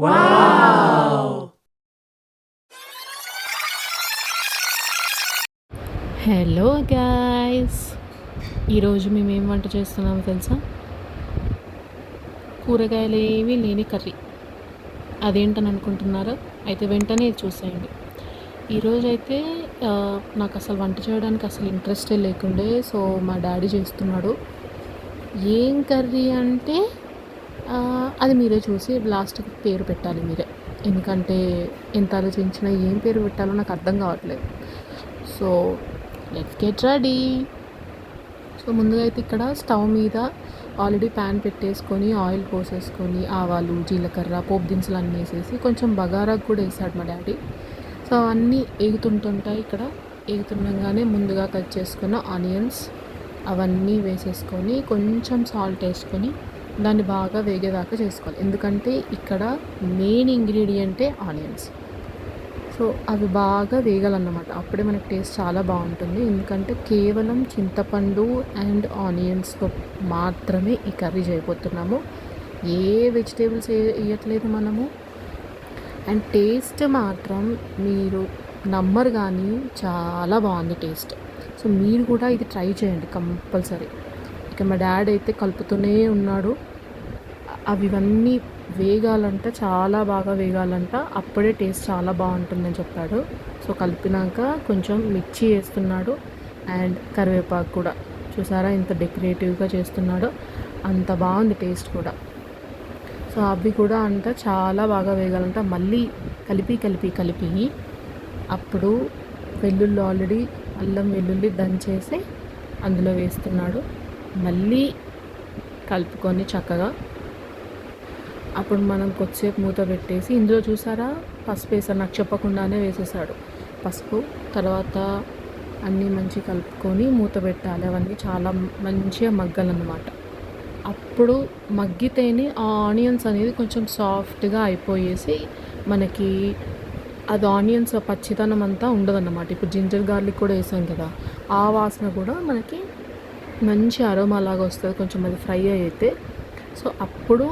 Wow! Hello guys, ఈరోజు మేము ఏం వంట చేస్తున్నామో తెలుసా? కూరగాయలు ఏమీ లేని కర్రీ. అదేంటని అనుకుంటున్నారా? అయితే వెంటనే ఇది చూసేయండి. ఈరోజైతే నాకు అసలు వంట చేయడానికి అసలు ఇంట్రెస్టే లేకుండే. సో మా డాడీ చేస్తున్నాడు. ఏం కర్రీ అంటే అది మీరే చూసి లాస్ట్కి పేరు పెట్టాలి మీరే. ఎందుకంటే ఎంత ఆలోచించినా ఏం పేరు పెట్టాలో నాకు అర్థం కావట్లేదు. So let's get ready. So ముందుగా అయితే ఇక్కడ స్టవ్ మీద ఆల్రెడీ ప్యాన్ పెట్టేసుకొని ఆయిల్ పోసేసుకొని ఆవాలు, జీలకర్ర, పోపు దినుసులు అన్నీ వేసేసి కొంచెం బగారాకు కూడా వేసాడు మా డాడీ. సో అవన్నీ ఎగుతుంటుంటాయి. ఇక్కడ ఎగుతుండగానే ముందుగా కట్ చేసుకున్న ఆనియన్స్ అవన్నీ వేసేసుకొని కొంచెం సాల్ట్ వేసుకొని దాన్ని బాగా వేగేదాకా చేసుకోవాలి. ఎందుకంటే ఇక్కడ మెయిన్ ఇంగ్రీడియంటే ఆనియన్స్. సో అవి బాగా వేగాలన్నమాట. అప్పుడే మనకి టేస్ట్ చాలా బాగుంటుంది. ఎందుకంటే కేవలం చింతపండు అండ్ ఆనియన్స్తో మాత్రమే ఈ కర్రీ చేయబోతున్నాము. ఏ వెజిటేబుల్స్ వేయట్లేదు మనము. అండ్ టేస్ట్ మాత్రం మీరు నమ్మరు కానీ చాలా బాగుంది టేస్ట్. సో మీరు కూడా ఇది ట్రై చేయండి కంపల్సరీ. ఇక మా డాడీ అయితే కలుపుతూనే ఉన్నాడు. అవివన్నీ వేగాలంట, చాలా బాగా వేగాలంట. అప్పుడే టేస్ట్ చాలా బాగుంటుందని చెప్పాడు. సో కలిపినాక కొంచెం మిర్చి వేస్తున్నాడు అండ్ కరివేపాకు కూడా. చూసారా ఎంత డెకరేటివ్గా చేస్తున్నాడో, అంత బాగుంది టేస్ట్ కూడా. సో అవి కూడా అంట చాలా బాగా వేగాలంట. మళ్ళీ కలిపి అప్పుడు వెల్లుల్లి ఆల్రెడీ అల్లం వెల్లుల్లి దంచేసి అందులో వేస్తున్నాడు. మళ్ళీ కలుపుకొని చక్కగా అప్పుడు మనం కొద్దిసేపు మూత పెట్టేసి ఇందులో చూసారా పసుపు వేసాడు. నాకు చెప్పకుండానే వేసేసాడు పసుపు. తర్వాత అన్నీ మంచిగా కలుపుకొని మూత పెట్టాలి. అవన్నీ చాలా మంచిగా మగ్గాలన్నమాట. అప్పుడు మగ్గితేనే ఆ ఆనియన్స్ అనేది కొంచెం సాఫ్ట్గా అయిపోయేసి మనకి అది ఆనియన్స్ పచ్చితనం అంతా ఉండదన్నమాట. ఇప్పుడు జింజర్ గార్లిక్ కూడా వేసాం కదా, ఆ వాసన కూడా మనకి మంచి అరోమా లాగా వస్తుంది కొంచెం అది ఫ్రై అయితే. సో అప్పుడు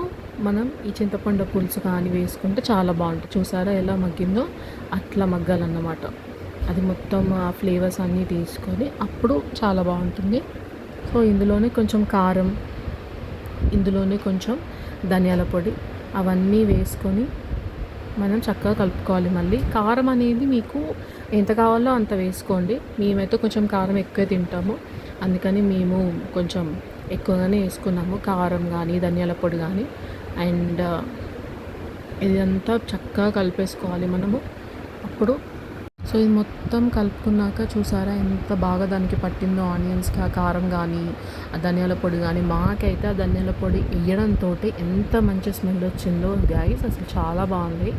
మనం ఈ చింతపండు పులుసు కానీ వేసుకుంటే చాలా బాగుంటుంది. చూసారా ఎలా మగ్గిందో, అట్లా మగ్గాలన్నమాట. అది మొత్తం ఆ ఫ్లేవర్స్ అన్నీ తీసుకొని అప్పుడు చాలా బాగుంటుంది. సో ఇందులోనే కొంచెం కారం, ఇందులోనే కొంచెం ధనియాల పొడి అవన్నీ వేసుకొని మనం చక్కగా కలుపుకోవాలి. మళ్ళీ కారం అనేది మీకు ఎంత కావాలో అంత వేసుకోండి. మేమైతే కొంచెం కారం ఎక్కువ తింటాము, అందుకని మేము కొంచెం ఎక్కువగానే వేసుకున్నాము కారం కానీ ధనియాల పొడి కానీ. అండ్ ఇదంతా చక్కగా కలిపేసుకోవాలి మనము అప్పుడు. సో ఇది మొత్తం కలుపుకున్నాక చూసారా ఎంత బాగా దానికి పట్టిందో ఆనియన్స్కి ఆ కారం కానీ ఆ ధనియాల పొడి కానీ. మాకైతే ఆ ధనియాల పొడి వేయడంతో ఎంత మంచి స్మెల్ వచ్చిందో గైస్, అసలు చాలా బాగుంది.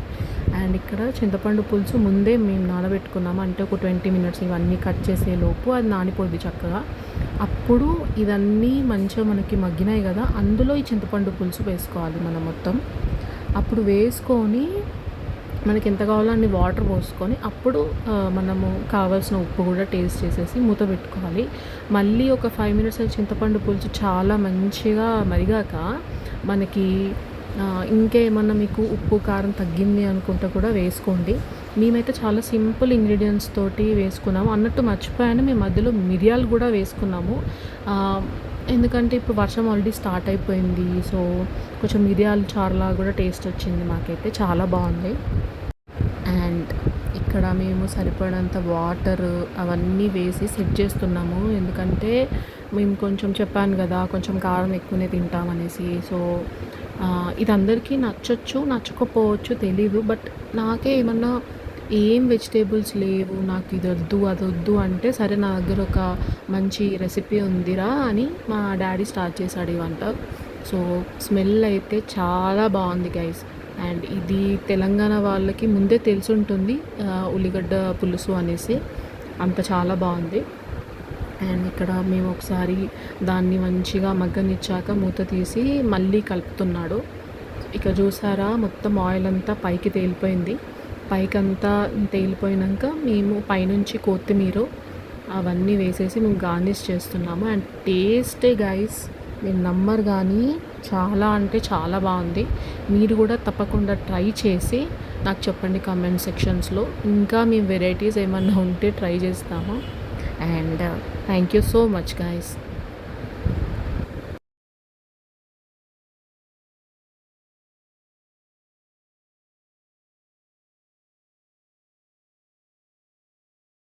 అండ్ ఇక్కడ చింతపండు పులుసు ముందే మేము నానబెట్టుకున్నాము. అంటే ఒక 20 minutes ఇవన్నీ కట్ చేసే లోపు అది నానిపోద్ది చక్కగా. అప్పుడు ఇవన్నీ మంచిగా మనకి మగ్గినాయి కదా, అందులో ఈ చింతపండు పులుసు వేసుకోవాలి మనం మొత్తం. అప్పుడు వేసుకొని మనకి ఎంత కావాలో అన్ని వాటర్ పోసుకొని అప్పుడు మనము కావాల్సిన ఉప్పు కూడా టేస్ట్ చేసేసి మూత పెట్టుకోవాలి. మళ్ళీ ఒక 5 minutes చింతపండు పులుసు చాలా మంచిగా మరిగాక మనకి ఇంకేమన్నా మీకు ఉప్పు కారం తగ్గింది అనుకుంటే కూడా వేసుకోండి. మేమైతే చాలా సింపుల్ ఇంగ్రీడియంట్స్ తోటి వేసుకున్నాము. అన్నట్టు మర్చిపోయాను, మేము మధ్యలో మిరియాలు కూడా వేసుకున్నాము. ఎందుకంటే ఇప్పుడు వర్షం ఆల్రెడీ స్టార్ట్ అయిపోయింది. సో కొంచెం మిరియాలు చారులా కూడా టేస్ట్ వచ్చింది. మాకైతే చాలా బాగుంది. అండ్ ఇక్కడ మేము సరిపడంత వాటర్ అవన్నీ వేసి సెట్ చేస్తున్నాము. ఎందుకంటే మేము కొంచెం చెప్పాను కదా కొంచెం కారం ఎక్కువనే తింటామనేసి. సో ఇది అందరికీ నచ్చచ్చు నచ్చకపోవచ్చు తెలీదు. బట్ నాకే ఏమన్నా ఏం వెజిటేబుల్స్ లేవు, నాకు ఇది వద్దు అది వద్దు అంటే, సరే నా దగ్గర ఒక మంచి రెసిపీ ఉందిరా అని మా డాడీ స్టార్ట్ చేశాడు ఈ వంట. సో స్మెల్ అయితే చాలా బాగుంది గైస్. అండ్ ఇది తెలంగాణ వాళ్ళకి ముందే తెలిసి ఉంటుంది ఉల్లిగడ్డ పులుసు అనేసి, అంత చాలా బాగుంది. అండ్ ఇక్కడ మేము ఒకసారి దాన్ని మంచిగా మగ్గనిచ్చాక మూత తీసి మళ్ళీ కలుపుతున్నాడు. ఇక చూసారా మొత్తం ఆయిల్ అంతా పైకి తేలిపోయింది. పైకంతా తేలిపోయినాక మేము పైనుంచి కొత్తిమీర అవన్నీ వేసేసి మేము గార్నిష్ చేస్తున్నాము. అండ్ టేస్ట్ గైస్ మీరు నమ్మరు కానీ చాలా అంటే చాలా బాగుంది. మీరు కూడా తప్పకుండా ట్రై చేసి నాకు చెప్పండి కామెంట్ సెక్షన్స్లో. ఇంకా మేము వెరైటీస్ ఏమన్నా ఉంటే ట్రై చేస్తాము. And thank you so much guys.